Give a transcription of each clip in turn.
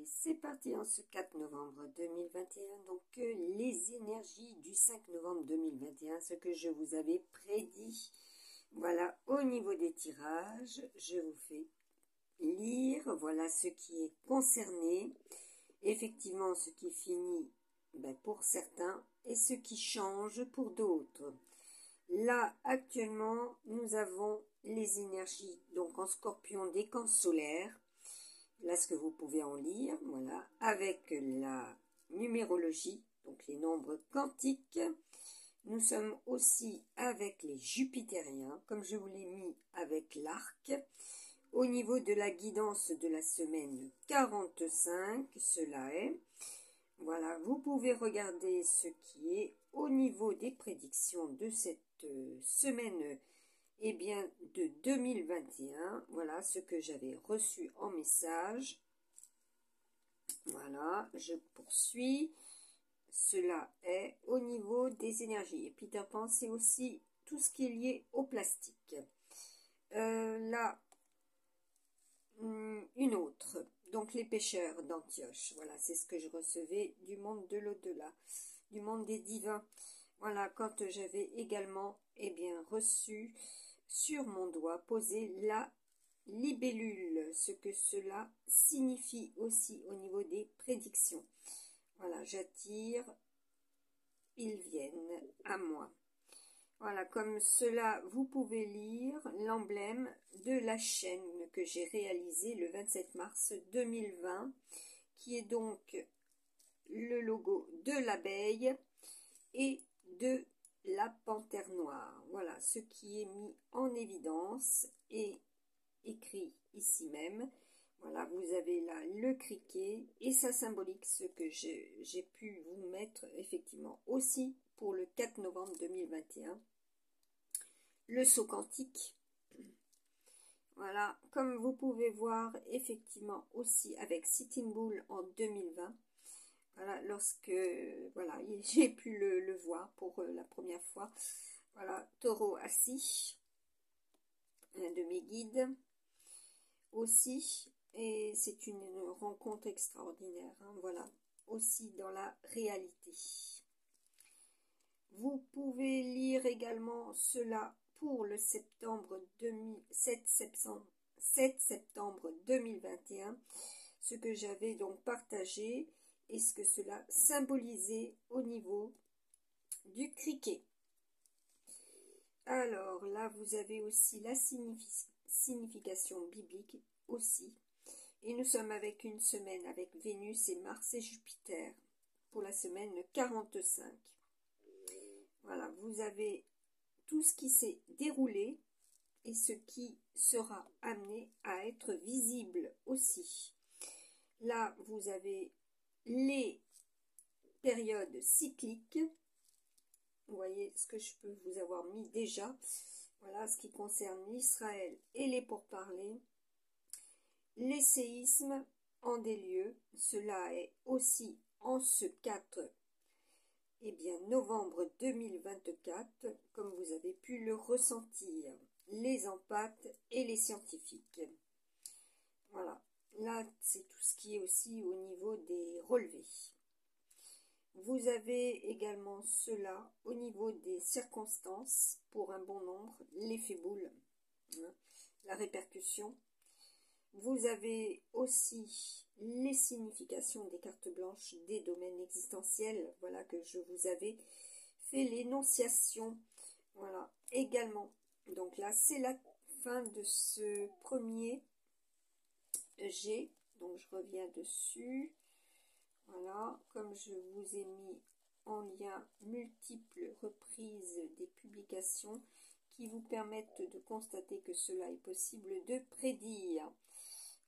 Allez, c'est parti en ce 4 novembre 2021. Donc, les énergies du 5 novembre 2021, ce que je vous avais prédit. Voilà, au niveau des tirages, je vous fais lire. Voilà ce qui est concerné. Effectivement, ce qui finit pour certains et ce qui change pour d'autres. Là, actuellement, nous avons les énergies, donc en scorpion, des camps solaires. Là, ce que vous pouvez en lire, voilà, avec la numérologie, donc les nombres quantiques. Nous sommes aussi avec les jupitériens, comme je vous l'ai mis avec l'arc. Au niveau de la guidance de la semaine 45, cela est. Voilà, vous pouvez regarder ce qui est au niveau des prédictions de cette semaine de 2021. Voilà ce que j'avais reçu en message. Voilà, je poursuis. Cela est au niveau des énergies. Et Peter Pan, c'est aussi tout ce qui est lié au plastique. Là, une autre. Donc, les pêcheurs d'Antioche. Voilà, c'est ce que je recevais du monde de l'au-delà, du monde des divins. Voilà, quand j'avais également reçu sur mon doigt, posé la libellule, ce que cela signifie aussi au niveau des prédictions. Voilà, j'attire, ils viennent à moi. Voilà, comme cela, vous pouvez lire l'emblème de la chaîne que j'ai réalisée le 27 mars 2020, qui est donc le logo de l'abeille et de la panthère noire. Voilà, ce qui est mis en évidence et écrit ici même. Voilà, vous avez là le criquet et ça symbolique ce que j'ai pu vous mettre effectivement aussi pour le 4 novembre 2021. Le saut quantique. Voilà, comme vous pouvez voir effectivement aussi avec Sitting Bull en 2020. Voilà, lorsque j'ai pu le voir pour la première fois. Voilà, taureau assis, un de mes guides aussi. Et c'est une rencontre extraordinaire, hein, voilà, aussi dans la réalité. Vous pouvez lire également cela pour le 7 septembre 2021, ce que j'avais donc partagé et ce que cela symbolisait au niveau du criquet. Alors là, vous avez aussi la signification biblique aussi. Et nous sommes avec une semaine avec Vénus et Mars et Jupiter pour la semaine 45. Voilà, vous avez tout ce qui s'est déroulé et ce qui sera amené à être visible aussi. Là, vous avez les périodes cycliques. Vous voyez ce que je peux vous avoir mis déjà. Voilà ce qui concerne l'Israël et les pourparlers. Les séismes en des lieux, cela est aussi en ce 4 novembre 2024, comme vous avez pu le ressentir, les empathes et les scientifiques. Voilà, là c'est tout ce qui est aussi au niveau des relevés. Vous avez également cela au niveau des circonstances, pour un bon nombre, l'effet boule, hein, la répercussion. Vous avez aussi les significations des cartes blanches des domaines existentiels, voilà que je vous avais fait l'énonciation, voilà, également. Donc là, c'est la fin de ce premier G, donc je reviens dessus. Voilà, comme je vous ai mis en lien multiples reprises des publications qui vous permettent de constater que cela est possible de prédire.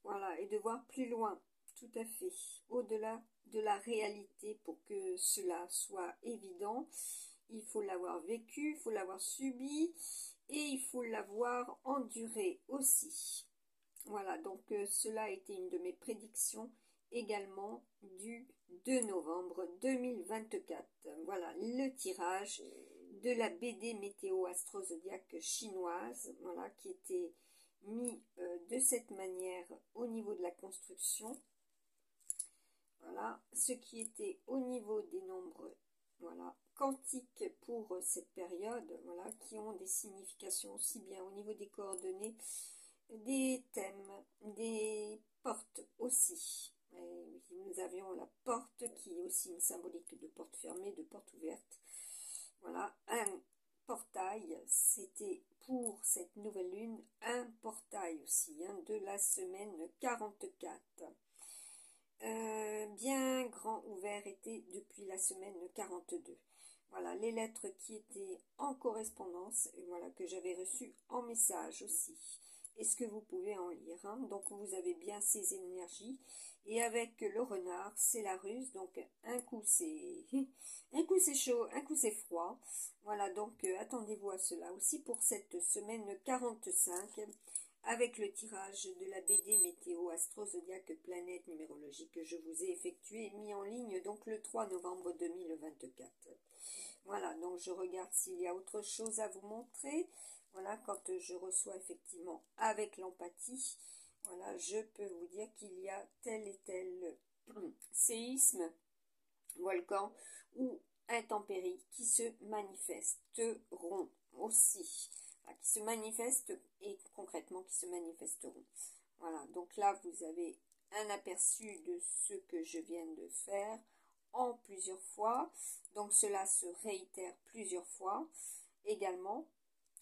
Voilà, et de voir plus loin, tout à fait, au-delà de la réalité pour que cela soit évident. Il faut l'avoir vécu, il faut l'avoir subi et il faut l'avoir enduré aussi. Voilà, donc cela a été une de mes prédictions également du 2 novembre 2024. Voilà, le tirage de la BD météo astro-zodiaque chinoise, voilà, qui était mis de cette manière au niveau de la construction. voilà ce qui était au niveau des nombres, voilà, quantiques pour cette période, voilà, qui ont des significations aussi bien au niveau des coordonnées, des thèmes, des portes aussi. Et nous avions la porte qui est aussi une symbolique de porte fermée, de porte ouverte. Voilà, un portail, c'était pour cette nouvelle lune un portail aussi, hein, de la semaine 44. Bien grand ouvert était depuis la semaine 42. Voilà, les lettres qui étaient en correspondance, et voilà, que j'avais reçues en message aussi. Est-ce que vous pouvez en lire, hein? Donc vous avez bien ces énergies. Et avec le renard, c'est la ruse. Donc un coup c'est chaud, un coup c'est froid. Voilà, donc attendez-vous à cela aussi pour cette semaine 45 avec le tirage de la BD Météo Astro Zodiac Planète numérologique que je vous ai effectué et mis en ligne donc le 3 novembre 2024. Voilà, donc je regarde s'il y a autre chose à vous montrer. Voilà, quand je reçois effectivement avec l'empathie, voilà, je peux vous dire qu'il y a tel et tel séisme, volcan ou intempéries qui se manifesteront aussi. Voilà, qui se manifestent et concrètement qui se manifesteront. Voilà, donc là vous avez un aperçu de ce que je viens de faire en plusieurs fois. Donc cela se réitère plusieurs fois également.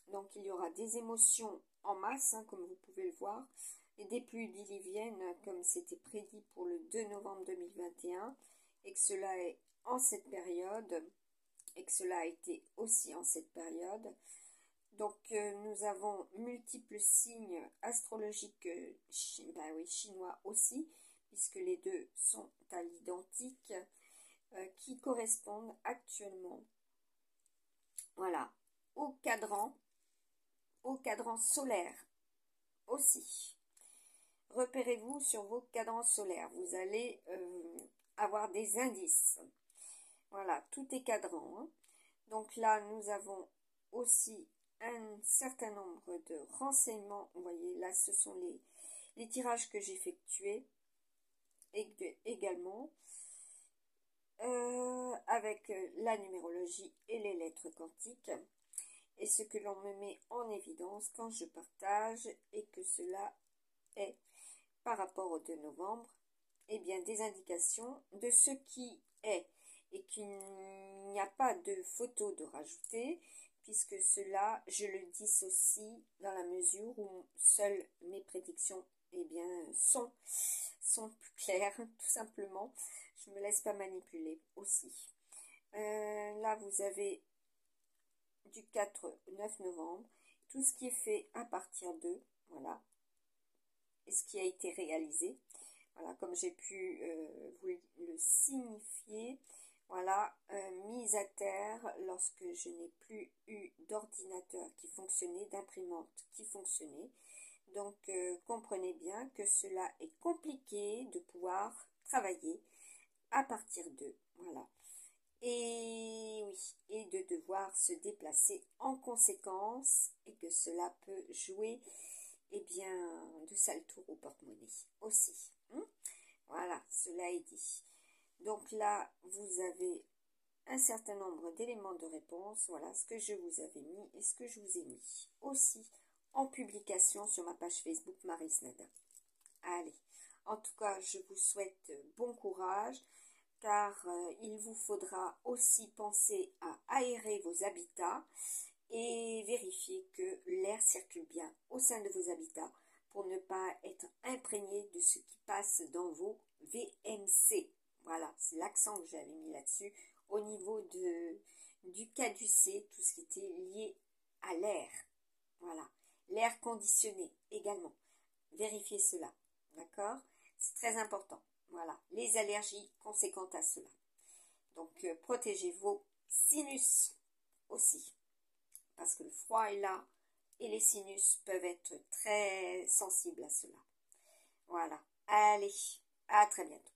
Donc il y aura des émotions en masse, hein, comme vous pouvez le voir, et des pluies diluviennes, comme c'était prédit pour le 2 novembre 2021, et que cela est en cette période, et que cela a été aussi en cette période. Donc nous avons multiples signes astrologiques chinois aussi, puisque les deux sont à l'identique, qui correspondent actuellement, voilà, au cadran solaire aussi. Repérez-vous sur vos cadrans solaires. Vous allez avoir des indices. Voilà, tout est cadran, hein. Donc là, nous avons aussi un certain nombre de renseignements. Vous voyez, là, ce sont les tirages que j'ai effectués également. Avec la numérologie et les lettres quantiques. Et ce que l'on me met en évidence quand je partage et que cela est par rapport au 2 novembre, eh bien des indications de ce qui est et qu'il n'y a pas de photo de rajouter, puisque cela, je le dissocie dans la mesure où seules mes prédictions eh bien, sont plus claires, tout simplement. Je ne me laisse pas manipuler aussi. Là, vous avez du 4 au 9 novembre, tout ce qui est fait à partir de, voilà, et ce qui a été réalisé. Voilà, comme j'ai pu vous le signifier, voilà, mise à terre lorsque je n'ai plus eu d'ordinateur qui fonctionnait, d'imprimante qui fonctionnait. Donc, comprenez bien que cela est compliqué de pouvoir travailler à partir de, voilà. Et oui, et de devoir se déplacer en conséquence et que cela peut jouer, eh bien, de sale tour au porte-monnaie aussi. Voilà, cela est dit. Donc là, vous avez un certain nombre d'éléments de réponse. Voilà ce que je vous avais mis et ce que je vous ai mis aussi en publication sur ma page Facebook Maris Nada. Allez, en tout cas, je vous souhaite bon courage, car il vous faudra aussi penser à aérer vos habitats et vérifier que l'air circule bien au sein de vos habitats pour ne pas être imprégné de ce qui passe dans vos VMC. Voilà, c'est l'accent que j'avais mis là-dessus au niveau du caducé, tout ce qui était lié à l'air. Voilà, l'air conditionné également. Vérifiez cela, d'accord? C'est très important. Voilà, les allergies conséquentes à cela. Donc, protégez vos sinus aussi, parce que le froid est là et les sinus peuvent être très sensibles à cela. Voilà, allez, à très bientôt.